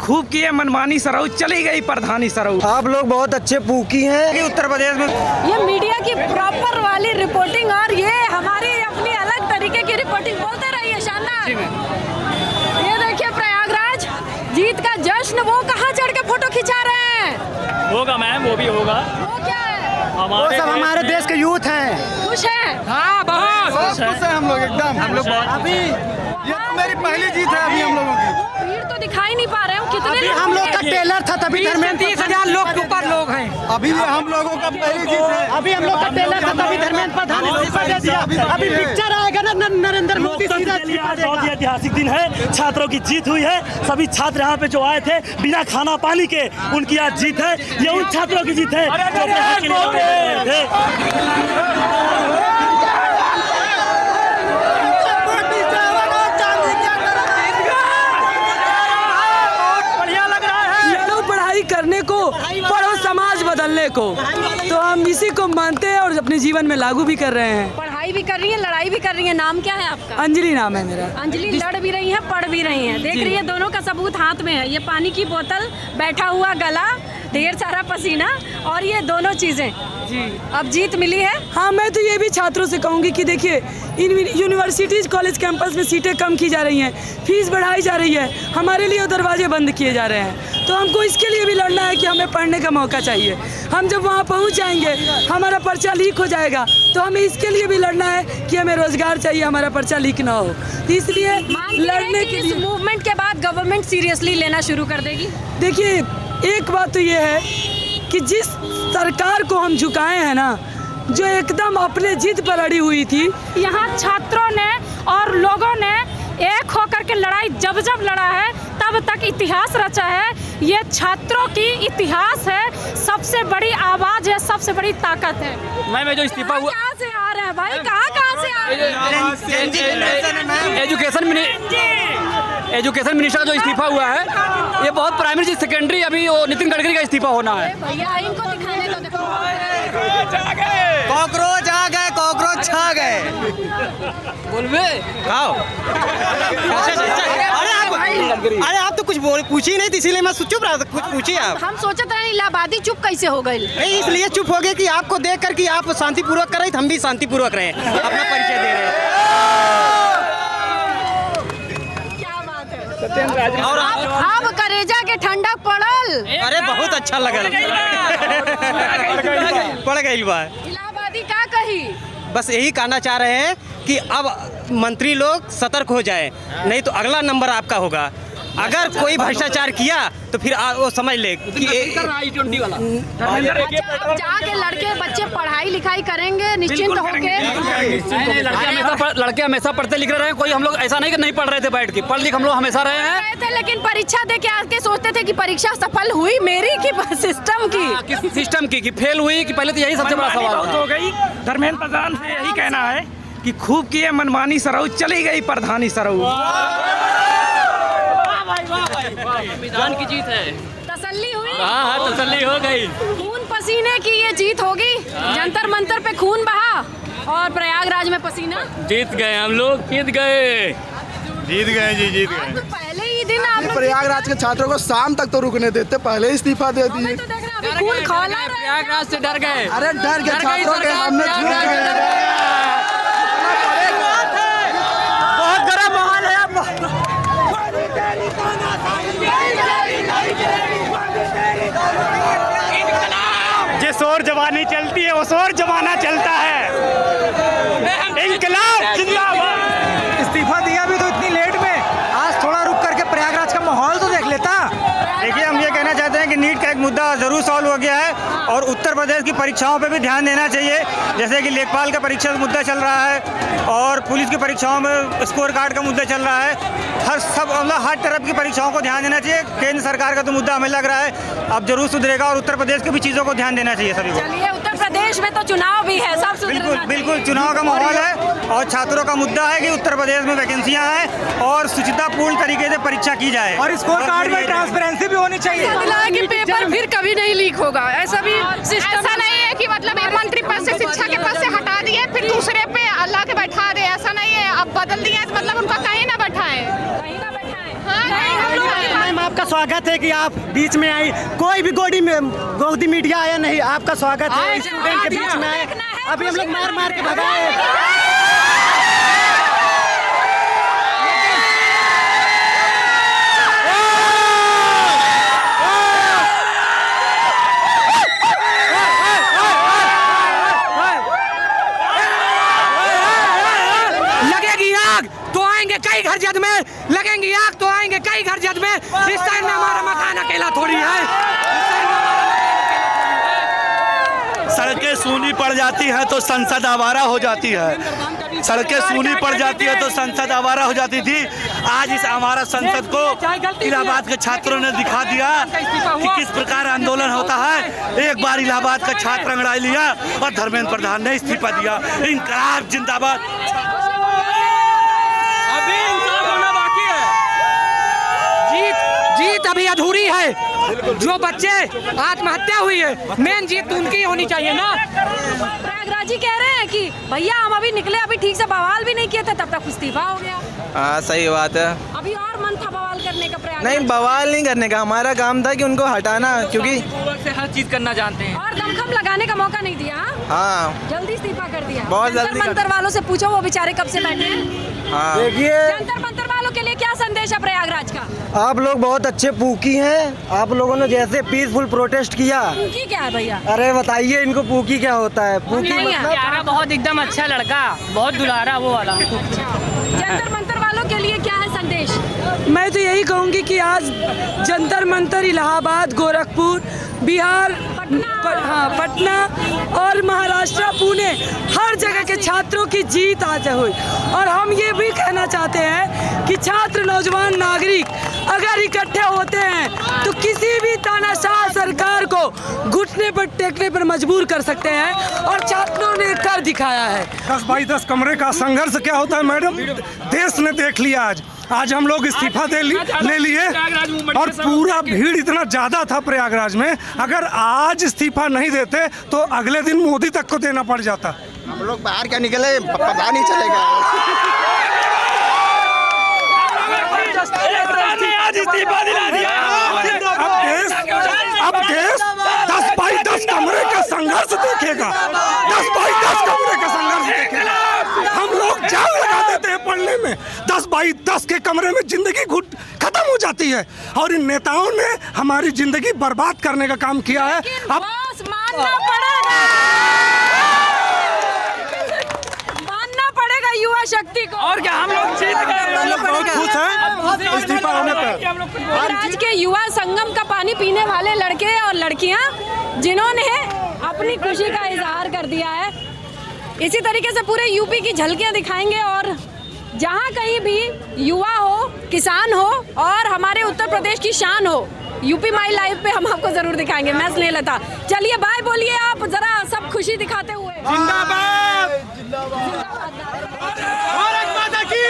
खूब किए मनमानी सरऊ, चली गई प्रधानी सरऊ। आप लोग बहुत अच्छे पूकी हैं कि उत्तर प्रदेश में ये मीडिया की प्रॉपर वाली रिपोर्टिंग और ये हमारी अपनी अलग तरीके की रिपोर्टिंग बोलते रहिए। शानदार। ये देखिए प्रयागराज जीत का जश्न, वो कहाँ चढ़ के फोटो खिंचा रहे हैं। होगा मैम, वो भी होगा। वो क्या है? वो सब हमारे देश के यूथ हैं। खुश है? हाँ बहुत खुश हैं हम लोग एकदम। हम लोग अभी ये तो मेरी पहली जीत है अभी हम लोगों की। भीड़ तो दिखाई नहीं पा रहे हो कितने अभी लोग हम लोग का हैं? टेलर था तभी धर्मेंद्र 30,000 लोग के ऊपर लोग हैं। अभी भी हम लोगों का पहली जीत है। अभी हम लोग का टेलर था तभी धर्मेंद्र प्रधान इस्तीफा दे दिया। अभी पिक्चर आएगा ना नरेंद्र मोदी सीधा इस्तीफा देगा। बहुत ही ऐतिहासिक दिन है, छात्रों की जीत हुई है। सभी छात्र यहाँ पे जो आए थे बिना खाना पानी के, उनकी आज जीत है। ये उन छात्रों की जीत है जो अपने हक के लिए लड़ रहे थे। करने को, पढ़ो समाज बदलने को, तो हम इसी को मानते हैं और अपने जीवन में लागू भी कर रहे हैं। पढ़ाई भी कर रही है, लड़ाई भी कर रही है। नाम क्या है आपका? अंजलि नाम है मेरा। अंजलि लड़ भी रही है, पढ़ भी रही है। देख रही है, दोनों का सबूत हाथ में है। ये पानी की बोतल, बैठा हुआ गला, ढेर सारा पसीना और ये दोनों चीजें जी अब जीत मिली है। हाँ, मैं तो ये भी छात्रों से कहूँगी कि देखिए यूनिवर्सिटीज कॉलेज कैंपस में सीटें कम की जा रही हैं, फीस बढ़ाई जा रही है, हमारे लिए दरवाजे बंद किए जा रहे हैं। तो हमको इसके लिए भी लड़ना है कि हमें पढ़ने का मौका चाहिए। हम जब वहाँ पहुँच जाएंगे, हमारा पर्चा लीक हो जाएगा, तो हमें इसके लिए भी लड़ना है कि हमें रोजगार चाहिए, हमारा पर्चा लीक ना हो। इसलिए लड़ने के लिए मूवमेंट के बाद गवर्नमेंट सीरियसली लेना शुरू कर देगी। देखिए, एक बात तो ये है कि जिस सरकार को हम झुकाए हैं ना, जो एकदम अपने जिद पर अड़ी हुई थी, यहाँ छात्रों ने और लोगों ने एक होकर के लड़ाई जब जब लड़ा है तब तक इतिहास रचा है। ये छात्रों की इतिहास है, सबसे बड़ी आवाज है, सबसे बड़ी ताकत है। मैं जो इस्तीफा हुआ, कहाँ से आ रहे हैं भाई, कहाँ से आ रहे हैं? एजुकेशन मिनिस्टर का जो इस्तीफा हुआ है, ये बहुत प्राइमरी सेकेंडरी, अभी वो नितिन गडकरी का इस्तीफा होना है। भैया इनको दिखाने को देखो। कॉकरोच आ गए, कॉकरोच छा गए। बोलबे आओ। अरे आप तो कुछ पूछी नहीं थी, इसीलिए मैं चुप रहा था। कुछ पूछिए आप। हम सोचते हैं इलाहाबादी चुप कैसे हो गई। नहीं, इसलिए चुप हो गए कि आपको देख कर कि आप शांतिपूर्वक कर रहे थे, हम भी शांतिपूर्वक रहे, अपना परिचय दे रहे हैं। क्या बात है। और अब करेजा के ठंडक पड़ल। अरे बहुत अच्छा लगा, पड़ गई बात। इलाहाबादी क्या कही? बस यही कहना चाह रहे हैं कि अब मंत्री लोग सतर्क हो जाए, नहीं तो अगला नंबर आपका होगा। अगर कोई भ्रष्टाचार किया तो फिर वो समझ ले कि अब जाके लड़के बच्चे पढ़ाई लिखाई करेंगे निश्चिंत होके। लड़के हमेशा पढ़ते लिख रहे हैं। कोई हम लोग ऐसा नहीं कि नहीं पढ़ रहे थे, बैठ के पढ़ लिख हम लोग हमेशा रहे हैं थे, लेकिन परीक्षा दे के आके सोचते थे कि परीक्षा सफल हुई मेरी कि सिस्टम की। किस सिस्टम की कि फेल हुई कि पहले तो यही सबसे बड़ा सवाल हो गई। धर्मेंद्र प्रधान से यही कहना है कि खूब किए मनमानी सरऊ, चली गई प्रधानी सरऊ। संविधान की जीत है। तसल्ली हुई। हाँ, तसल्ली हो गई। खून पसीने की ये जीत होगी। जंतर मंतर पे खून बहा और प्रयागराज में पसीना। जीत गए हम लोग, जीत गए जी, जीत आज गए। तो पहले ही दिन आप लोग प्रयागराज के छात्रों को शाम तक तो रुकने देते, पहले इस्तीफा दे दिए। तो देख रहे हैं, अभी खून खौला रहा है। प्रयागराज से डर गए। अरे डर के छात्रों के हमने झूठ गए। बहुत गर्म माहौल है। जिस और जवानी चलती है उस और जमाना चलता है। इनकलाब जिंदाबाद। इस्तीफा दिया भी तो इतनी लेट में, आज थोड़ा रुक करके प्रयागराज का माहौल तो देख लेता। देखिए, हम ये कहना चाहते हैं कि नीट का एक मुद्दा जरूर सॉल्व हो गया है और उत्तर प्रदेश की परीक्षाओं पे भी ध्यान देना चाहिए। जैसे कि लेखपाल का परीक्षा मुद्दा चल रहा है और पुलिस की परीक्षाओं में स्कोर कार्ड का मुद्दा चल रहा है। हर तरफ की परीक्षाओं को ध्यान देना चाहिए। केंद्र सरकार का तो मुद्दा हमें लग रहा है अब जरूर सुधरेगा और उत्तर प्रदेश की भी चीज़ों को ध्यान देना चाहिए सभी को। चलिए, उत्तर प्रदेश में तो चुनाव भी है, सब सुधरना बिल्कुल चुनाव का माहौल है और छात्रों का मुद्दा है कि उत्तर प्रदेश में वैकेंसियां हैं और सुचितापूर्ण तरीके से परीक्षा की जाए और स्कोर कार्ड में ट्रांसपेरेंसी भी होनी चाहिए। कि पेपर फिर कभी नहीं लीक होगा, ऐसा भी ऐसा नहीं है कि मतलब एक मंत्री पद से शिक्षा के पद से हटा दिए फिर दूसरे पे अल्लाह के बैठा दे, ऐसा नहीं है। अब बदल दिया तो मतलब उनका कहीं ना बैठाएं। कहीं ना बैठाएं। हाँ, मैम, आपका स्वागत है कि आप बीच में आई। कोई भी गोदी मीडिया आया नहीं, आपका स्वागत है। स्टूडेंट के बीच में आए, अभी हम लोग मार मार के भगाए। लगेगी आग तो आएंगे कई घर जद में, लगेंगी आग तो आएंगे कई घर जद में। इस साइड में हमारा मकान अकेला थोड़ी है। सड़कें सूनी पड़ जाती हैं तो संसद आवारा हो जाती है। सड़कें सूनी पड़ जाती है तो संसद आवारा हो जाती थी। आज इस हमारा संसद को इलाहाबाद के छात्रों ने दिखा दिया कि किस प्रकार आंदोलन होता है। एक बार इलाहाबाद का छात्र अंगड़ाई लिया और धर्मेंद्र प्रधान ने इस्तीफा दिया। इनकलाब जिंदाबाद। जीत अभी अधूरी है। जो बच्चे आत्महत्या हुई है, मेन जीत उनकी होनी चाहिए ना। प्रयागराज जी कह रहे हैं कि भैया हम अभी निकले, अभी ठीक से बवाल भी नहीं किए थे, तब तक इस्तीफा हो गया। हाँ सही बात है। अभी और मन था बवाल करने का। प्रयागराज नहीं, बवाल नहीं करने का, हमारा काम था कि उनको हटाना, क्योंकि से हर चीज करना जानते हैं। और दमखम लगाने का मौका नहीं दिया। हाँ जल्दी इस्तीफा कर दिया। बहुत जल्दी कर मंतर वालों से पूछो, वो बेचारे कब से बैठे हैं। हाँ देखिए, जंतर मंतर वालों के लिए क्या संदेश है प्रयागराज का? आप लोग बहुत अच्छे पूकी हैं। आप लोगों ने जैसे पीसफुल प्रोटेस्ट किया। पूकी क्या है भैया? अरे बताइए इनको पूकी क्या होता है? पूकी मतलब बहुत एकदम अच्छा लड़का, बहुत दुलारा वो वाला। जंतर मंतर वालों के लिए क्या है संदेश? मैं तो यही कहूँगी कि आज जंतर मंतर इलाहाबाद, गोरखपुर, बिहार, पटना और महाराष्ट्र, पुणे, हर जगह के छात्रों की जीत आज हुई। और हम ये भी कहना चाहते हैं कि छात्र, नौजवान, नागरिक अगर इकट्ठे होते हैं तो किसी भी तानाशाह सरकार को घुटने पर टेकने पर मजबूर कर सकते हैं, और छात्रों ने कर दिखाया है। 10 बाई 10 कमरे का संघर्ष क्या होता है मैडम, देश ने देख लिया। आज हम लोग इस्तीफा ले लिए और पूरा भीड़ इतना ज्यादा था प्रयागराज में। अगर आज इस्तीफा नहीं देते तो अगले दिन मोदी तक को देना पड़ जाता। हम लोग बाहर क्या निकले पता नहीं चलेगा। अब देश 10 बाई 10 कमरे का संघर्ष देखेगा। 10 बाई 10 कमरे का संघर्ष देखेगा। हम लोग जान लगा देते हैं पढ़ने में, 10 बाई 10 के कमरे में जिंदगी खत्म हो जाती है। और इन नेताओं ने हमारी जिंदगी बर्बाद करने का काम किया है। अब मानना पड़ेगा युवा शक्ति को। और क्या, हम लोग जीत गए, बहुत खुश हैं इस्तीफा होने पर। आज के युवा संगम का पानी पीने वाले लड़के और लड़कियां जिन्होंने अपनी खुशी का इजहार कर दिया है, इसी तरीके से पूरे यूपी की झलकियां दिखाएंगे। और जहां कहीं भी युवा हो, किसान हो और हमारे उत्तर प्रदेश की शान हो, यूपी माई लाइव पे हम आपको जरूर दिखाएंगे। मैं स्नेहलता, चलिए बाय बोलिए आप जरा सब खुशी दिखाते हुए। जिंदाबाद। भारत माता की